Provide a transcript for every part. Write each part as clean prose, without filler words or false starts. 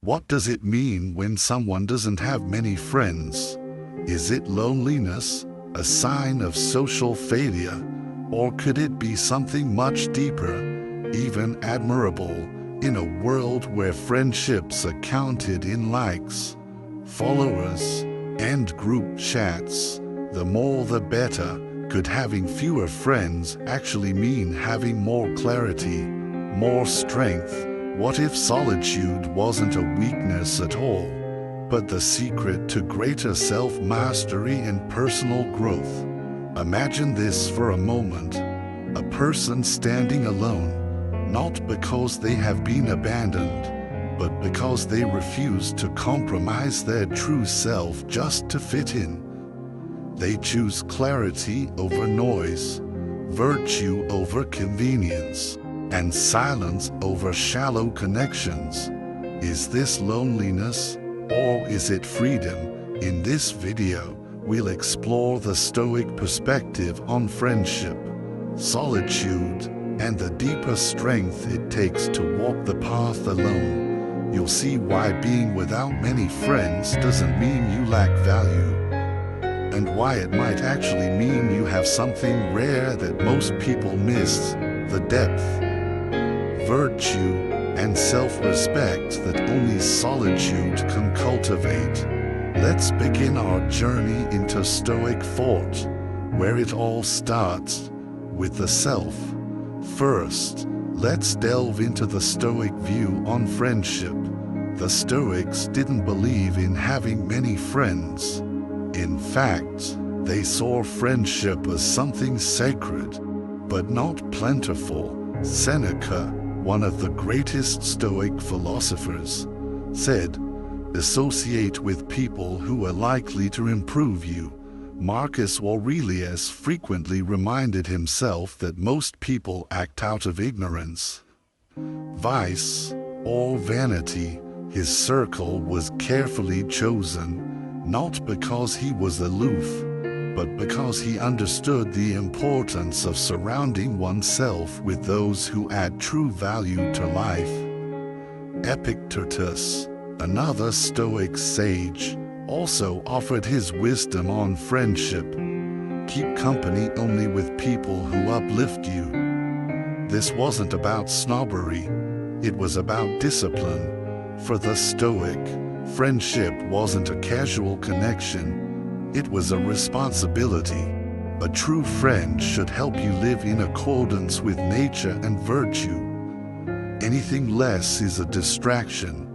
What does it mean when someone doesn't have many friends? Is it loneliness, a sign of social failure, or could it be something much deeper, even admirable, in a world where friendships are counted in likes, followers, and group chats? The more the better. Could having fewer friends actually mean having more clarity, more strength? What if solitude wasn't a weakness at all, but the secret to greater self-mastery and personal growth? Imagine this for a moment. A person standing alone, not because they have been abandoned, but because they refuse to compromise their true self just to fit in. They choose clarity over noise, virtue over convenience, and silence over shallow connections. Is this loneliness, or is it freedom? In this video, we'll explore the Stoic perspective on friendship, solitude, and the deeper strength it takes to walk the path alone. You'll see why being without many friends doesn't mean you lack value, and why it might actually mean you have something rare that most people miss: the depth, virtue, and self-respect that only solitude can cultivate. Let's begin our journey into Stoic thought, where it all starts with the self. First, let's delve into the Stoic view on friendship. The Stoics didn't believe in having many friends. In fact, they saw friendship as something sacred, but not plentiful. Seneca, one of the greatest Stoic philosophers, said, "Associate with people who are likely to improve you." Marcus Aurelius frequently reminded himself that most people act out of ignorance, vice, or vanity. His circle was carefully chosen, not because he was aloof, but because he understood the importance of surrounding oneself with those who add true value to life. Epictetus, another Stoic sage, also offered his wisdom on friendship. Keep company only with people who uplift you. This wasn't about snobbery, it was about discipline. For the Stoic, friendship wasn't a casual connection, it was a responsibility. A true friend should help you live in accordance with nature and virtue. Anything less is a distraction.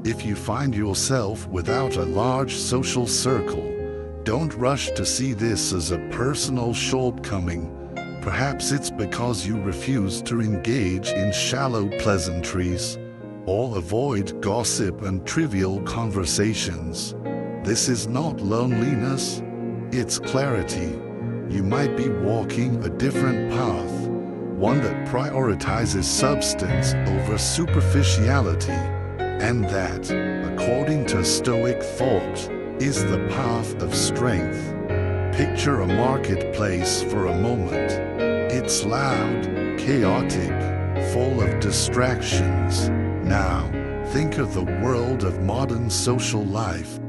If you find yourself without a large social circle, don't rush to see this as a personal shortcoming. Perhaps it's because you refuse to engage in shallow pleasantries or avoid gossip and trivial conversations. This is not loneliness, it's clarity. You might be walking a different path, one that prioritizes substance over superficiality, and that, according to Stoic thought, is the path of strength. Picture a marketplace for a moment. It's loud, chaotic, full of distractions. Now, think of the world of modern social life.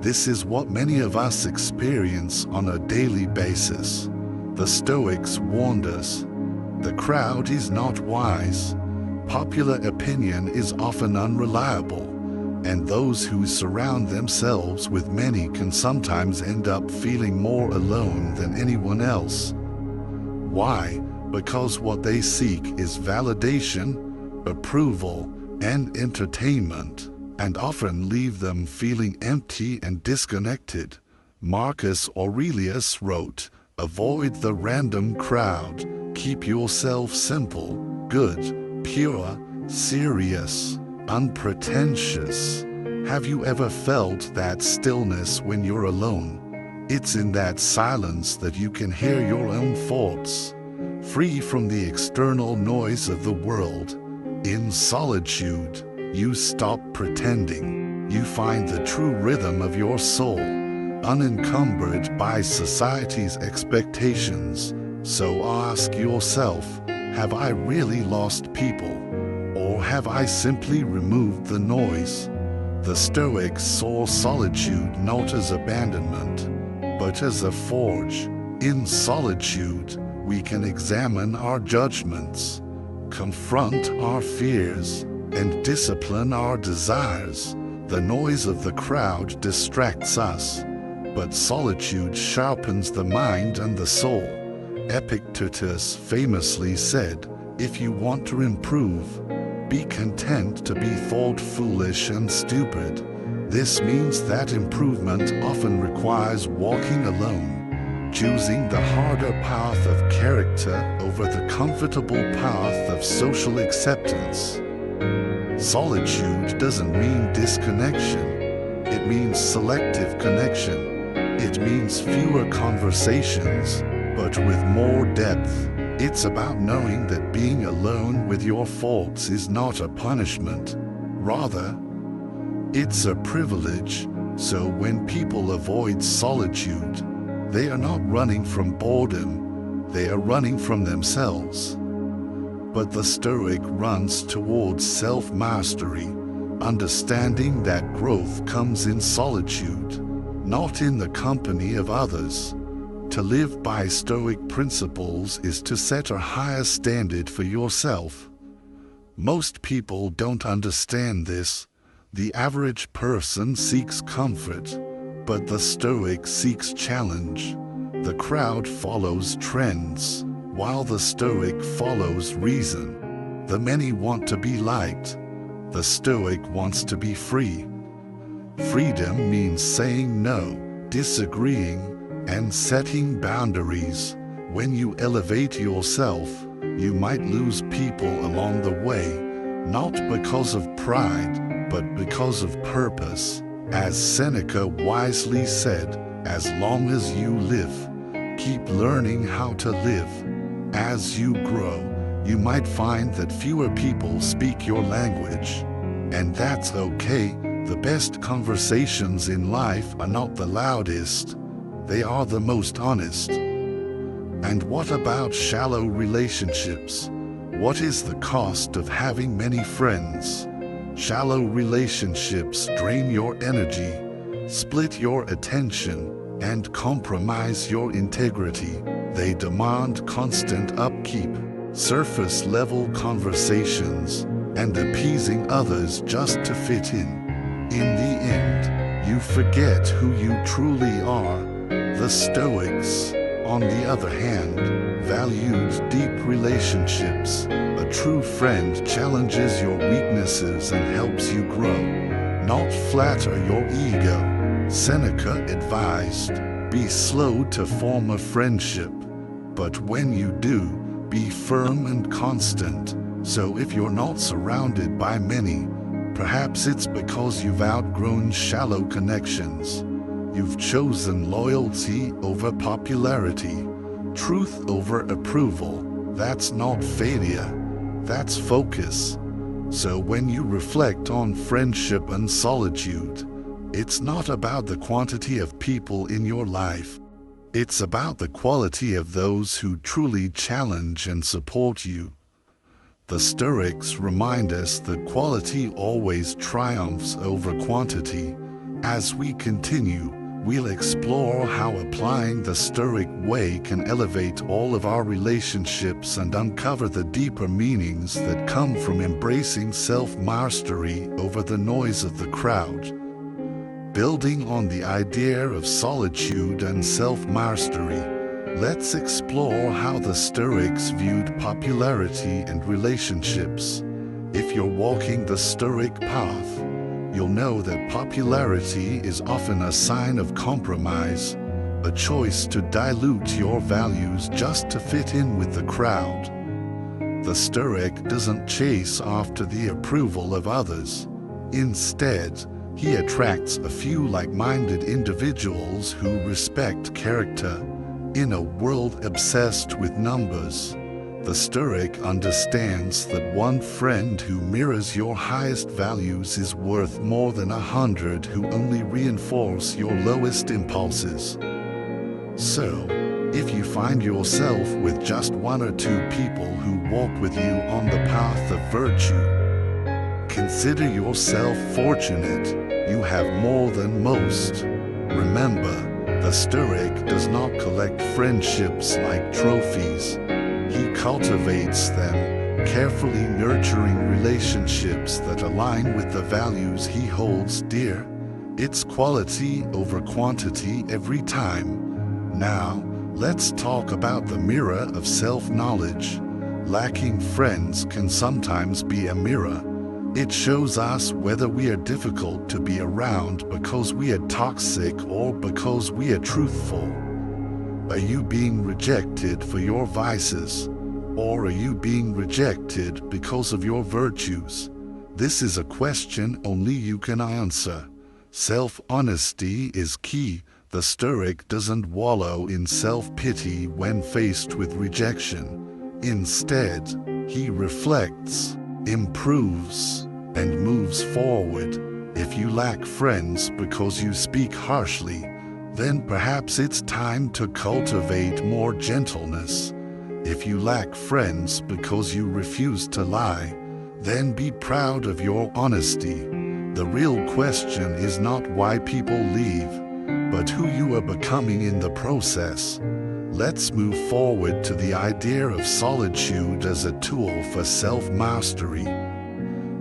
This is what many of us experience on a daily basis. The Stoics warned us, the crowd is not wise, popular opinion is often unreliable, and those who surround themselves with many can sometimes end up feeling more alone than anyone else. Why? Because what they seek is validation, approval, and entertainment, and often leave them feeling empty and disconnected. Marcus Aurelius wrote, "Avoid the random crowd, keep yourself simple, good, pure, serious, unpretentious." Have you ever felt that stillness when you're alone? It's in that silence that you can hear your own thoughts, free from the external noise of the world. In solitude, you stop pretending. You find the true rhythm of your soul, unencumbered by society's expectations. So ask yourself, have I really lost people? Or have I simply removed the noise? The Stoics saw solitude not as abandonment, but as a forge. In solitude, we can examine our judgments, confront our fears, and discipline our desires. The noise of the crowd distracts us, but solitude sharpens the mind and the soul. Epictetus famously said, "If you want to improve, be content to be thought foolish and stupid." This means that improvement often requires walking alone, choosing the harder path of character over the comfortable path of social acceptance. Solitude doesn't mean disconnection. It means selective connection. It means fewer conversations, but with more depth. It's about knowing that being alone with your faults is not a punishment. Rather, it's a privilege. So when people avoid solitude, they are not running from boredom, they are running from themselves. But the Stoic runs towards self-mastery, understanding that growth comes in solitude, not in the company of others. To live by Stoic principles is to set a higher standard for yourself. Most people don't understand this. The average person seeks comfort, but the Stoic seeks challenge. The crowd follows trends, while the Stoic follows reason. The many want to be liked. The Stoic wants to be free. Freedom means saying no, disagreeing, and setting boundaries. When you elevate yourself, you might lose people along the way, not because of pride, but because of purpose. As Seneca wisely said, as long as you live, keep learning how to live. As you grow, you might find that fewer people speak your language. And that's okay. The best conversations in life are not the loudest. They are the most honest. And what about shallow relationships? What is the cost of having many friends? Shallow relationships drain your energy, split your attention, and compromise your integrity. They demand constant upkeep, surface-level conversations, and appeasing others just to fit in. In the end, you forget who you truly are. The Stoics, on the other hand, valued deep relationships. A true friend challenges your weaknesses and helps you grow, not flatter your ego. Seneca advised, be slow to form a friendship, but when you do, be firm and constant. So if you're not surrounded by many, perhaps it's because you've outgrown shallow connections. You've chosen loyalty over popularity, truth over approval. That's not failure, that's focus. So when you reflect on friendship and solitude, it's not about the quantity of people in your life. It's about the quality of those who truly challenge and support you. The Stoics remind us that quality always triumphs over quantity. As we continue, we'll explore how applying the Stoic way can elevate all of our relationships and uncover the deeper meanings that come from embracing self-mastery over the noise of the crowd. Building on the idea of solitude and self-mastery, let's explore how the Stoics viewed popularity and relationships. If you're walking the Stoic path, you'll know that popularity is often a sign of compromise, a choice to dilute your values just to fit in with the crowd. The Stoic doesn't chase after the approval of others. Instead, he attracts a few like-minded individuals who respect character. In a world obsessed with numbers, the Stoic understands that one friend who mirrors your highest values is worth more than 100 who only reinforce your lowest impulses. So, if you find yourself with just one or two people who walk with you on the path of virtue, consider yourself fortunate. You have more than most. Remember, the Stoic does not collect friendships like trophies. He cultivates them, carefully nurturing relationships that align with the values he holds dear. It's quality over quantity every time. Now, let's talk about the mirror of self-knowledge. Lacking friends can sometimes be a mirror. It shows us whether we are difficult to be around because we are toxic or because we are truthful. Are you being rejected for your vices? Or are you being rejected because of your virtues? This is a question only you can answer. Self-honesty is key. The Stoic doesn't wallow in self-pity when faced with rejection. Instead, he reflects, improves, and moves forward. If you lack friends because you speak harshly, then perhaps it's time to cultivate more gentleness. If you lack friends because you refuse to lie, then be proud of your honesty. The real question is not why people leave, but who you are becoming in the process. Let's move forward to the idea of solitude as a tool for self-mastery.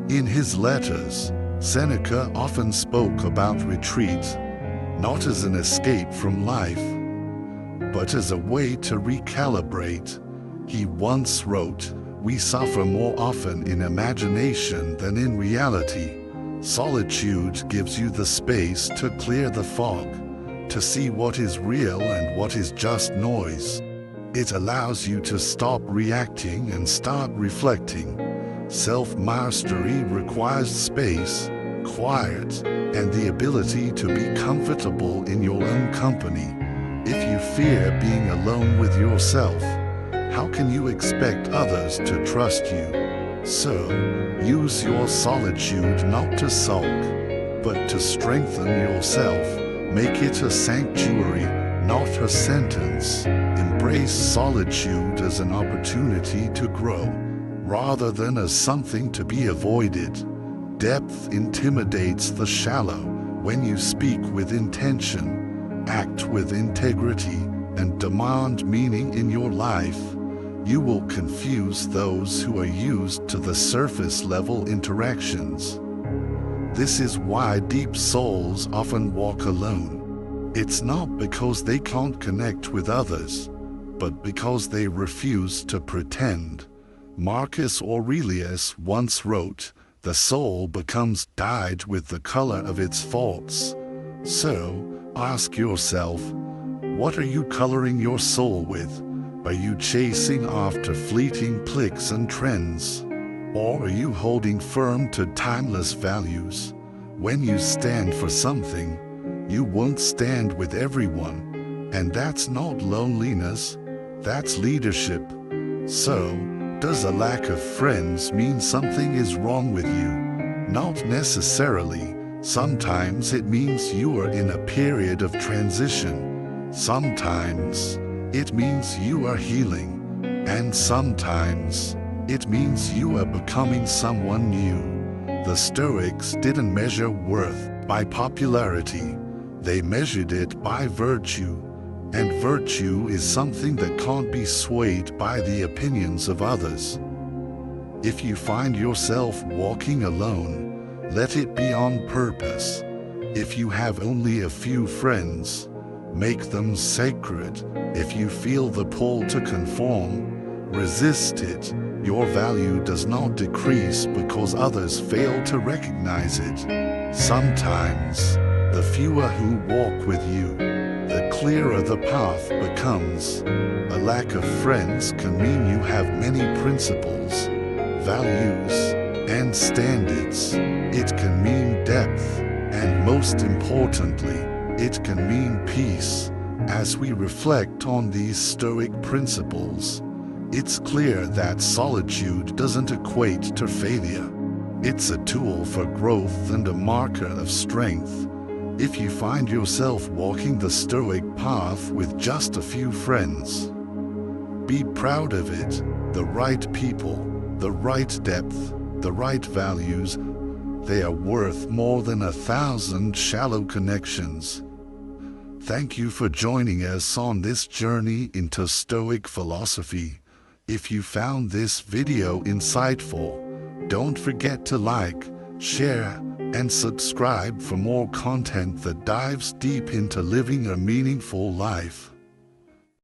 In his letters, Seneca often spoke about retreat, not as an escape from life, but as a way to recalibrate. He once wrote, "We suffer more often in imagination than in reality." Solitude gives you the space to clear the fog, to see what is real and what is just noise. It allows you to stop reacting and start reflecting. Self-mastery requires space, quiet, and the ability to be comfortable in your own company. If you fear being alone with yourself, how can you expect others to trust you? So, use your solitude not to sulk, but to strengthen yourself. Make it a sanctuary, not a sentence. Embrace solitude as an opportunity to grow, rather than as something to be avoided. Depth intimidates the shallow. When you speak with intention, act with integrity, and demand meaning in your life, you will confuse those who are used to the surface-level interactions. This is why deep souls often walk alone. It's not because they can't connect with others, but because they refuse to pretend. Marcus Aurelius once wrote, "The soul becomes dyed with the color of its faults." So, ask yourself, what are you coloring your soul with? Are you chasing after fleeting clicks and trends? Or are you holding firm to timeless values? When you stand for something, you won't stand with everyone. And that's not loneliness, that's leadership. So, does a lack of friends mean something is wrong with you? Not necessarily. Sometimes it means you are in a period of transition. Sometimes it means you are healing. And sometimes it means you are becoming someone new. The Stoics didn't measure worth by popularity. They measured it by virtue. And virtue is something that can't be swayed by the opinions of others. If you find yourself walking alone, let it be on purpose. If you have only a few friends, make them sacred. If you feel the pull to conform, resist it. Your value does not decrease because others fail to recognize it. Sometimes, the fewer who walk with you, the clearer the path becomes. A lack of friends can mean you have many principles, values, and standards. It can mean depth, and most importantly, it can mean peace. As we reflect on these Stoic principles, it's clear that solitude doesn't equate to failure. It's a tool for growth and a marker of strength. If you find yourself walking the Stoic path with just a few friends, be proud of it. The right people, the right depth, the right values. They are worth more than 1,000 shallow connections. Thank you for joining us on this journey into Stoic philosophy. If you found this video insightful, don't forget to like, share, and subscribe for more content that dives deep into living a meaningful life.